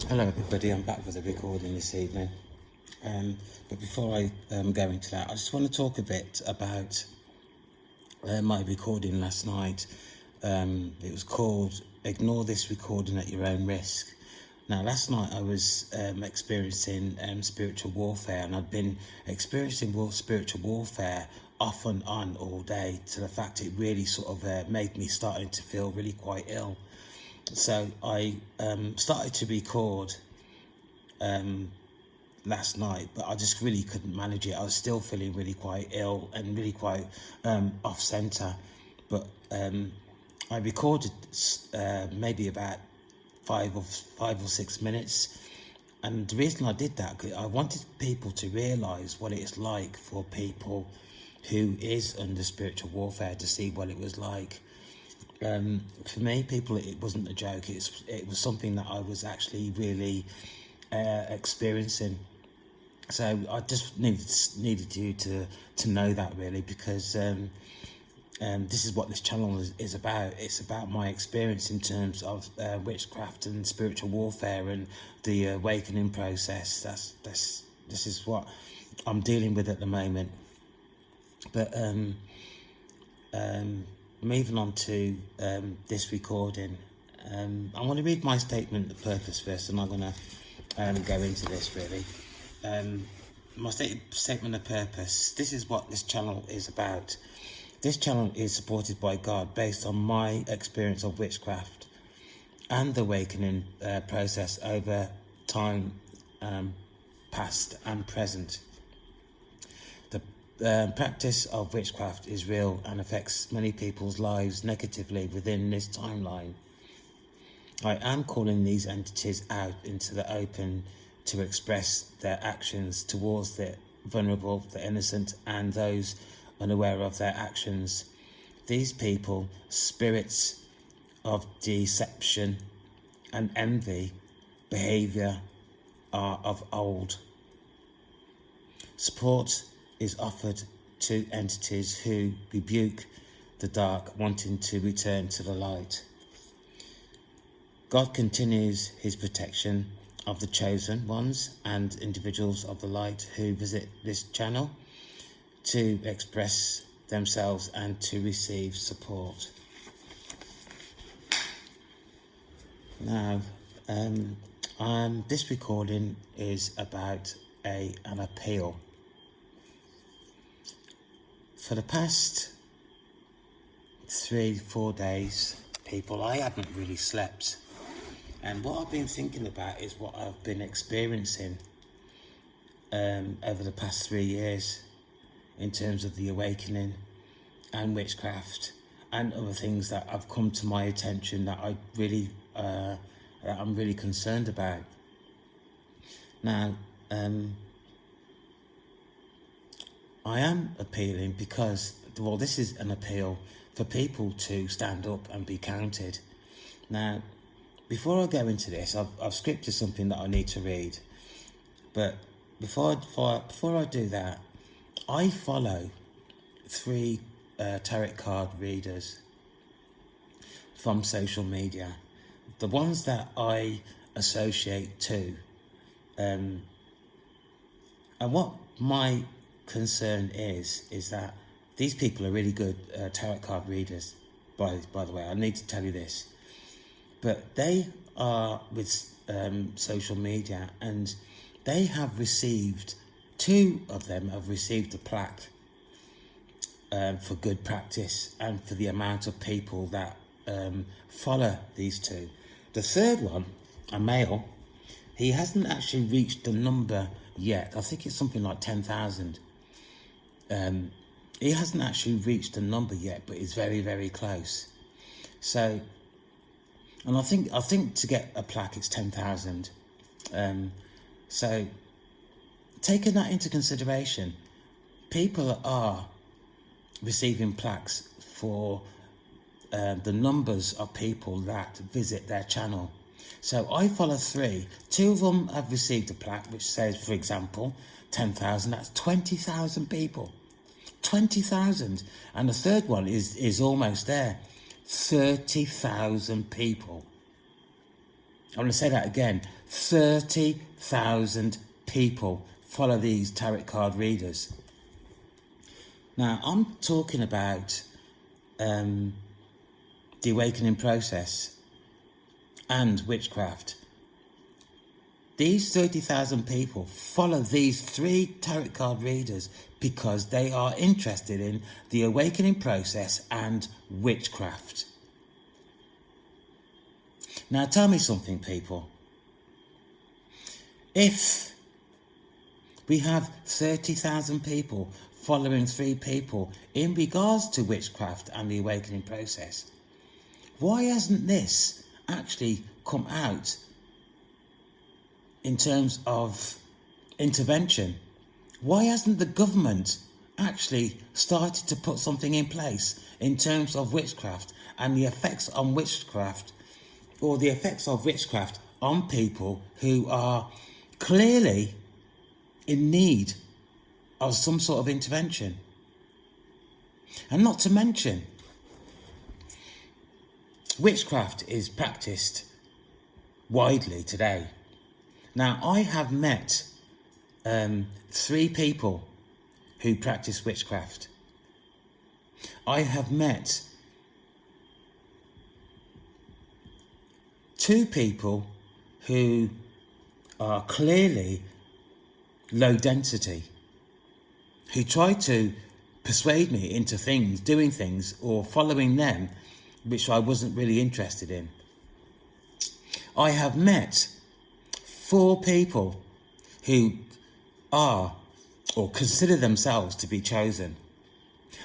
Hello everybody, I'm back with a recording this evening. But before I go into that, I just want to talk a bit about my recording last night. It was called Ignore This Recording at Your Own Risk. Now last night I was experiencing spiritual warfare, and I'd been experiencing spiritual warfare off and on all day, to the fact it really sort of made me starting to feel really quite ill. So I started to record last night, but I just really couldn't manage it. I was still feeling really quite ill and really quite off centre. But I recorded maybe about five or 6 minutes, and the reason I did that, because I wanted people to realise what it's like for people who is under spiritual warfare, to see what it was like. For me, people, it wasn't a joke. It was something that I was actually really experiencing. So I just needed you to know that, really, because this is what this channel is about. It's about my experience in terms of witchcraft and spiritual warfare and the awakening process. This is what I'm dealing with at the moment. But moving on to this recording, I want to read my statement of purpose first, and I'm going to go into this, really. My statement of purpose: this is what this channel is about. This channel is supported by God based on my experience of witchcraft and the awakening process over time, past and present. The practice of witchcraft is real and affects many people's lives negatively within this timeline. I am calling these entities out into the open to express their actions towards the vulnerable, the innocent, and those unaware of their actions. These people, spirits of deception and envy, behaviour, are of old. Support is offered to entities who rebuke the dark, wanting to return to the light. God continues his protection of the chosen ones and individuals of the light who visit this channel to express themselves and to receive support. Now, this recording is about an appeal. For the past 3-4 days, people, I haven't really slept. And what I've been thinking about is what I've been experiencing over the past 3 years in terms of the awakening and witchcraft and other things that have come to my attention that that I'm really concerned about. Now, I am appealing because, well, this is an appeal for people to stand up and be counted. Now, before I go into this, I've scripted something that I need to read. But before I do that, I follow 3 tarot card readers from social media. The ones that I associate to. And what my concern is that these people are really good tarot card readers, by the way. I need to tell you this. But they are with social media, and they have received, 2 of them have received a plaque for good practice and for the amount of people that follow these 2. The third one, a male, he hasn't actually reached the number yet. I think it's something like 10,000. He hasn't actually reached the number yet, but he's very, very close. So, and I think to get a plaque, it's 10,000. So, taking that into consideration, people are receiving plaques for the numbers of people that visit their channel. So I follow 3. 2 of them have received a plaque which says, for example, 10,000. That's 20,000 people. 20,000. And the third one is almost there. 30,000 people. I'm going to say that again. 30,000 people follow these tarot card readers. Now, I'm talking about the awakening process and witchcraft. These 30,000 people follow these 3 tarot card readers because they are interested in the awakening process and witchcraft. Now tell me something, people. If we have 30,000 people following 3 people in regards to witchcraft and the awakening process, why hasn't this actually come out in terms of intervention? Why hasn't the government actually started to put something in place in terms of witchcraft and the effects on witchcraft, or the effects of witchcraft on people who are clearly in need of some sort of intervention? And not to mention, witchcraft is practiced widely today. Now, I have met 3 people who practice witchcraft. I have met 2 people who are clearly low density, who try to persuade me into things, doing things, or following them, which I wasn't really interested in. I have met 4 people who are or consider themselves to be chosen.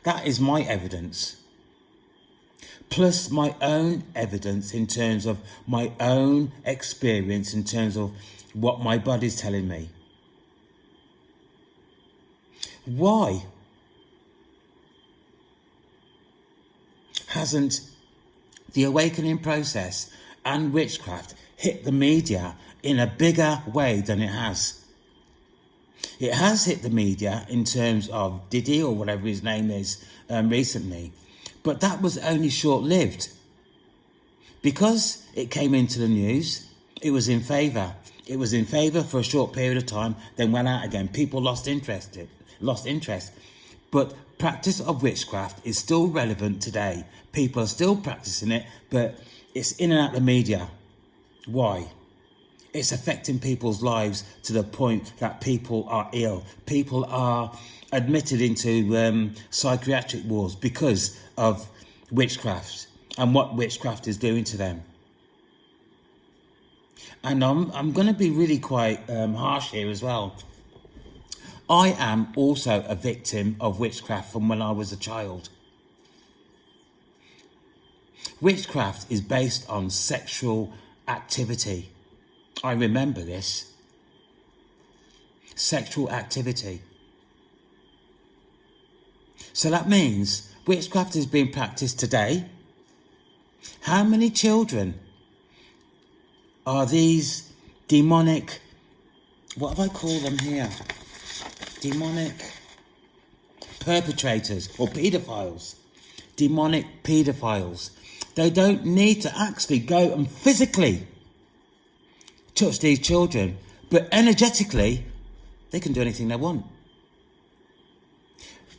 That is my evidence, plus my own evidence in terms of my own experience, in terms of what my body's telling me. Why hasn't the awakening process and witchcraft hit the media in a bigger way than it has? It has hit the media in terms of Diddy, or whatever his name is, recently. But that was only short-lived. Because it came into the news, it was in favour. It was in favour for a short period of time, then went out again. People lost interest. But practice of witchcraft is still relevant today. People are still practicing it, but it's in and out the media. Why? It's affecting people's lives to the point that people are ill. People are admitted into psychiatric wards because of witchcraft and what witchcraft is doing to them. And I'm going to be really quite harsh here as well. I am also a victim of witchcraft from when I was a child. Witchcraft is based on sexual activity. I remember this. Sexual activity. So that means witchcraft is being practiced today. How many children are these demonic, what have I called them here? Demonic perpetrators or paedophiles. Demonic paedophiles. They don't need to actually go and physically touch these children, but energetically they can do anything they want.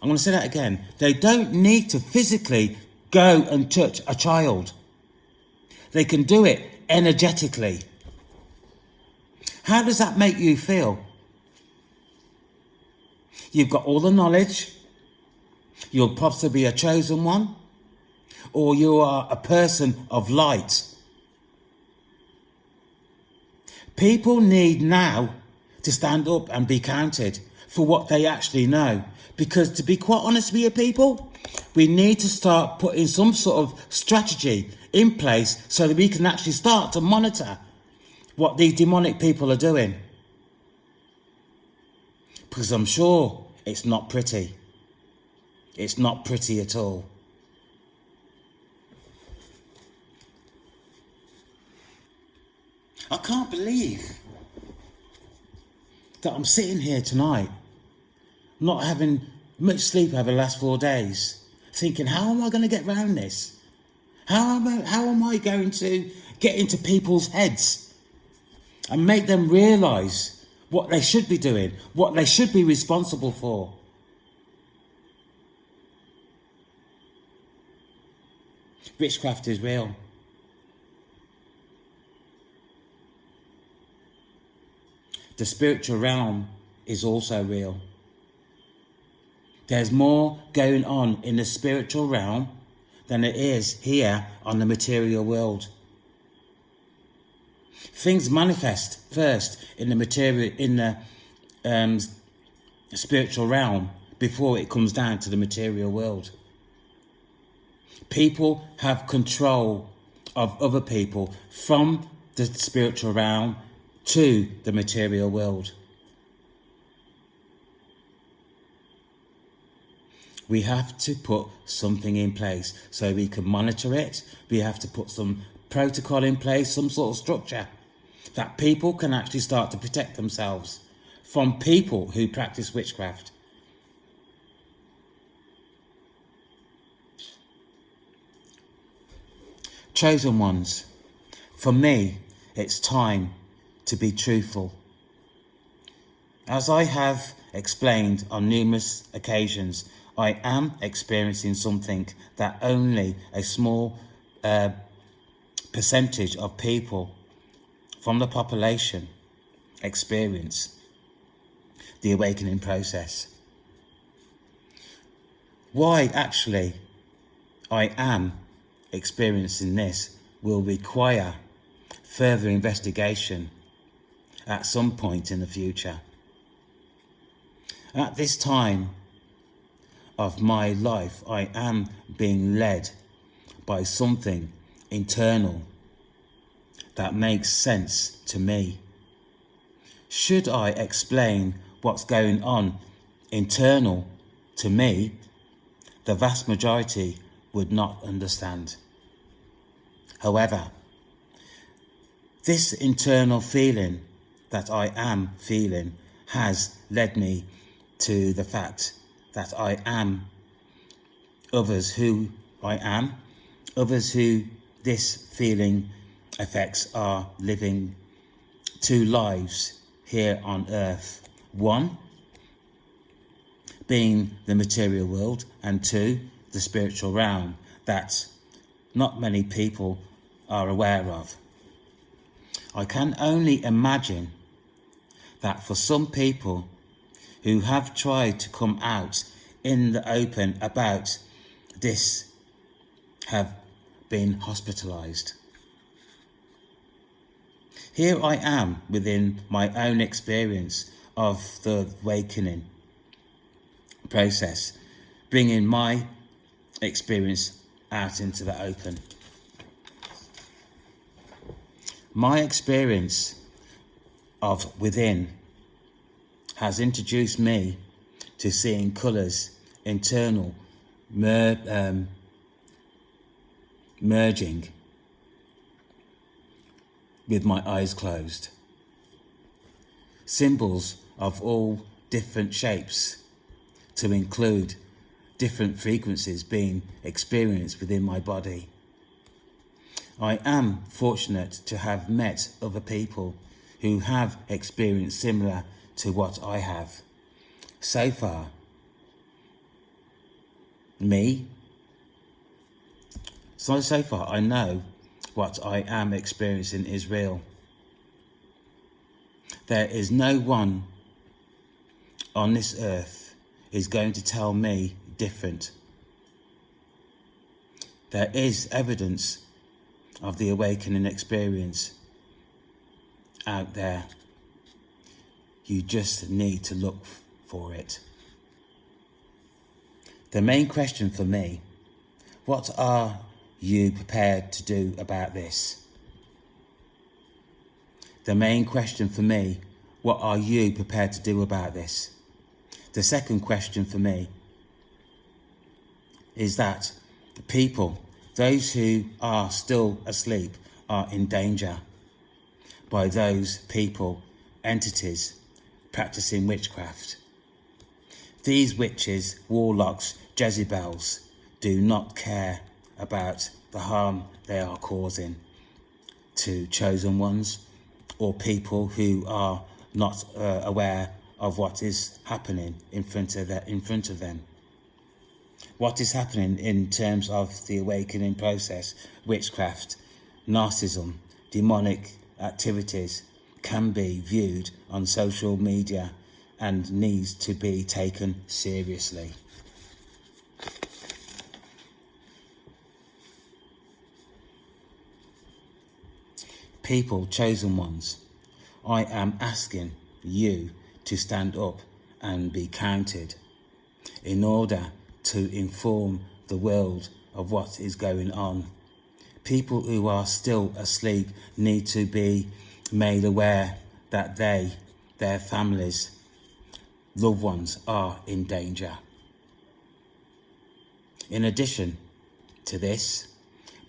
I'm going to say that again. They don't need to physically go and touch a child. They can do it energetically. How does that make you feel? You've got all the knowledge. You'll possibly be a chosen one, or you are a person of light. People need now to stand up and be counted for what they actually know. Because to be quite honest with you people, we need to start putting some sort of strategy in place so that we can actually start to monitor what these demonic people are doing. Because I'm sure it's not pretty. It's not pretty at all. I can't believe that I'm sitting here tonight, not having much sleep over the last 4 days, thinking, how am I going to get round this? How am I going to get into people's heads and make them realise what they should be doing, what they should be responsible for. Witchcraft is real. The spiritual realm is also real. There's more going on in the spiritual realm than it is here on the material world. Things manifest first in the spiritual realm before it comes down to the material world. People have control of other people from the spiritual realm to the material world. We have to put something in place so we can monitor it. We have to put some protocol in place, some sort of structure that people can actually start to protect themselves from people who practice witchcraft. Chosen ones, for me, it's time to be truthful. As I have explained on numerous occasions, I am experiencing something that only a small percentage of people from the population experience the awakening process. Why actually I am experiencing this will require further investigation at some point in the future. At this time of my life, I am being led by something internal that makes sense to me. Should I explain what's going on internal to me, the vast majority would not understand. However, this internal feeling that I am feeling has led me to the fact that I am others who I am, others who this feeling affects are living two lives here on earth. One, being the material world, and two, the spiritual realm that not many people are aware of. I can only imagine that for some people who have tried to come out in the open about this have been hospitalised. Here I am within my own experience of the awakening process, bringing my experience out into the open. My experience of within has introduced me to seeing colours, internal, merging with my eyes closed. Symbols of all different shapes to include different frequencies being experienced within my body. I am fortunate to have met other people who have experienced similar to what I have. So far, so far I know what I am experiencing is real. There is no one on this earth is going to tell me different. There is evidence of the awakening experience out there. You just need to look for it. The main question for me, what are you prepared to do about this? The main question for me, what are you prepared to do about this? The second question for me is that the people, those who are still asleep, are in danger by those people, entities, practicing witchcraft. These witches, warlocks, Jezebels do not care about the harm they are causing to chosen ones or people who are not aware of what is happening in front of them. What is happening in terms of the awakening process, witchcraft, narcissism, demonic activities can be viewed on social media and needs to be taken seriously. People, chosen ones, I am asking you to stand up and be counted in order to inform the world of what is going on. People who are still asleep need to be made aware that their families, loved ones are in danger. In addition to this,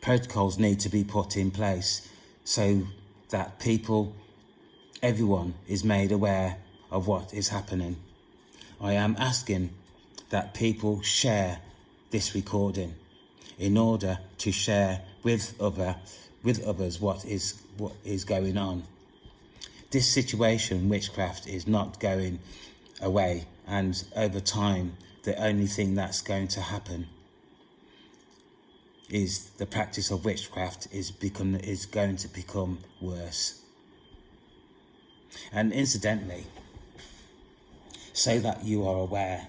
protocols need to be put in place so that everyone is made aware of what is happening. I am asking that people share this recording in order to share with others what is going on. This situation, witchcraft, is not going away, and over time the only thing that's going to happen is the practice of witchcraft is going to become worse. And incidentally, so that you are aware,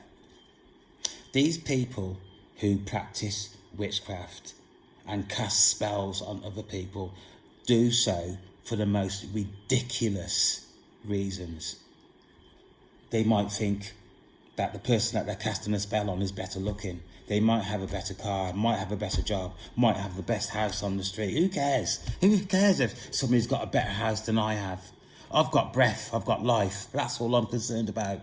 these people who practice witchcraft and cast spells on other people do so for the most ridiculous reasons. They might think that the person that they're casting a spell on is better looking. They might have a better car, might have a better job, might have the best house on the street. Who cares? Who cares if somebody's got a better house than I have? I've got breath, I've got life. That's all I'm concerned about.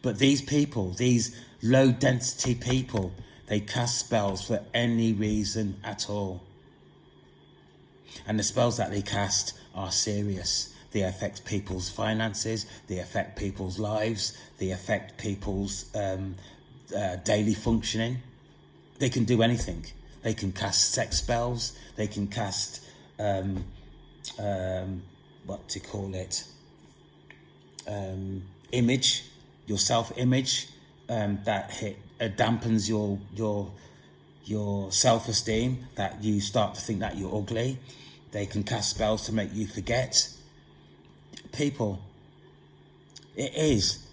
But these people, these low density people, they cast spells for any reason at all. And the spells that they cast are serious. They affect people's finances, they affect people's lives, they affect people's daily functioning. They can do anything. They can cast sex spells, they can cast image, your self-image, that dampens your self-esteem, that you start to think that you're ugly. They can cast spells to make you forget. People, it is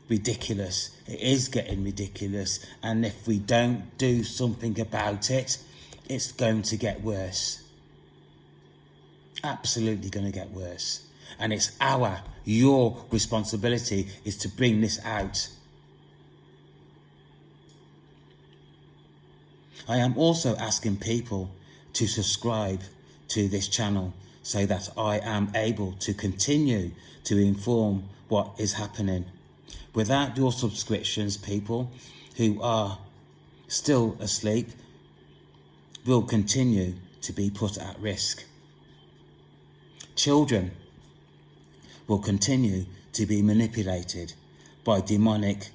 ridiculous. It is getting ridiculous. And if we don't do something about it, it's going to get worse. Absolutely going to get worse. And it's your responsibility is to bring this out. I am also asking people to subscribe to this channel so that I am able to continue to inform what is happening. Without your subscriptions, people who are still asleep will continue to be put at risk. Children will continue to be manipulated by demonic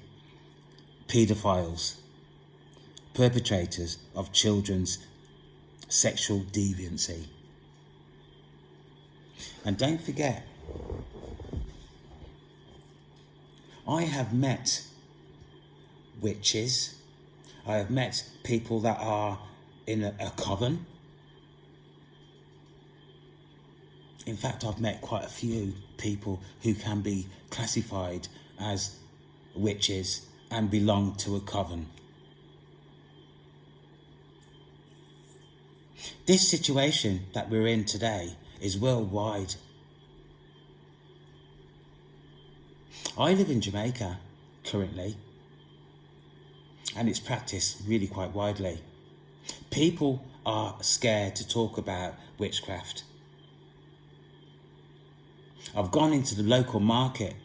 paedophiles, perpetrators of children's sexual deviancy. And don't forget, I have met witches, I have met people that are in a coven. In fact, I've met quite a few people who can be classified as witches and belong to a coven. This situation that we're in today is worldwide. I live in Jamaica currently, and it's practiced really quite widely. People are scared to talk about witchcraft. I've gone into the local market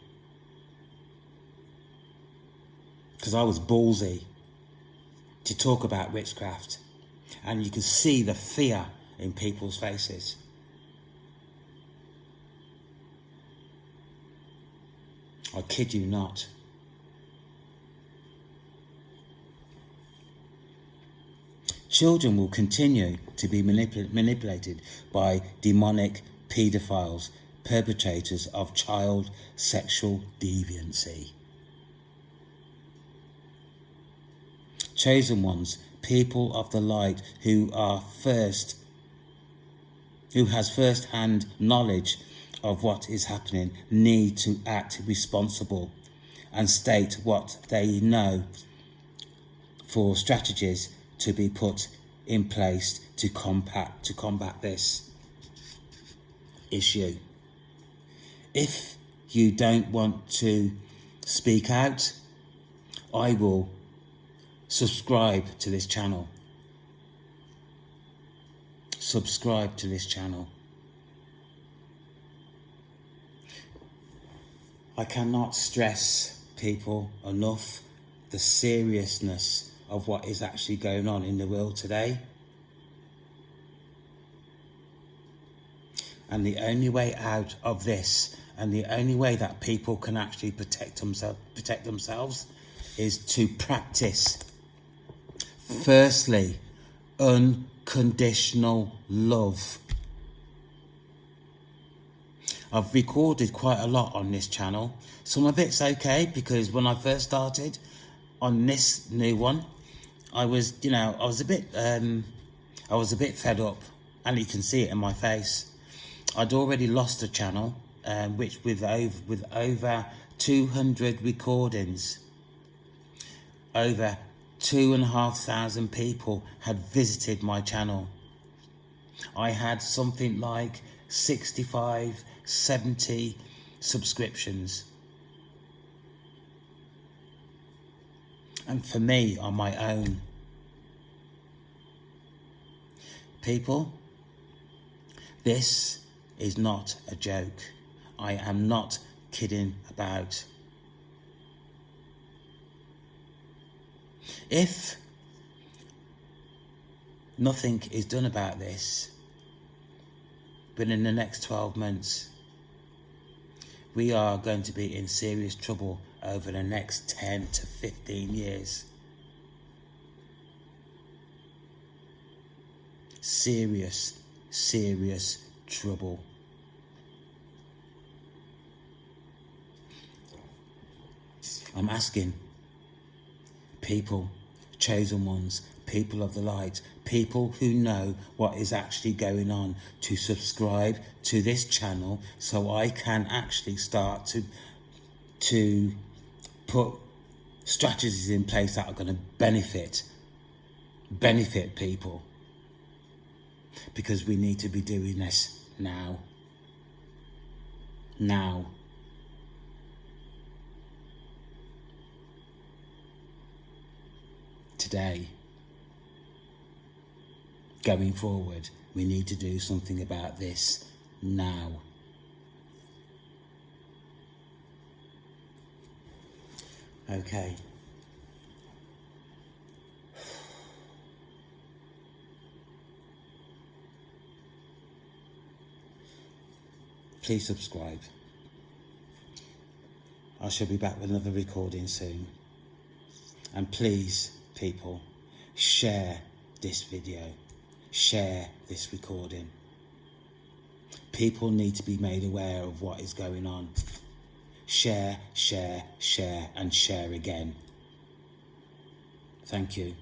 because I was ballsy to talk about witchcraft, and you can see the fear in people's faces. I kid you not. Children will continue to be manipulated by demonic paedophiles, perpetrators of child sexual deviancy. Chosen ones, people of the light who has first-hand knowledge of what is happening, need to act responsible and state what they know for strategies to be put in place to combat this issue. If you don't want to speak out, I will subscribe to this channel. Subscribe to this channel. I cannot stress, people, enough the seriousness of what is actually going on in the world today. And the only way out of this, and the only way that people can actually protect themselves is to practice, firstly, unconditional love. I've recorded quite a lot on this channel. Some of it's okay, because when I first started on this new one, I was a bit fed up, and you can see it in my face. I'd already lost a channel, which with over 200 recordings, over 2,500 people had visited my channel. I had something like 65, 70 subscriptions. And for me, on my own. People, this is not a joke. I am not kidding about. If nothing is done about this within the next 12 months, we are going to be in serious trouble over the next 10 to 15 years. Serious, serious trouble. I'm asking people, chosen ones, people of the light, people who know what is actually going on, to subscribe to this channel so I can actually start to put strategies in place that are going to benefit people. Because we need to be doing this now. Now. Today. Going forward, we need to do something about this now. Okay. Please subscribe. I shall be back with another recording soon. And please, people, share this video. Share this recording. People need to be made aware of what is going on. Share, share, share, and share again. Thank you.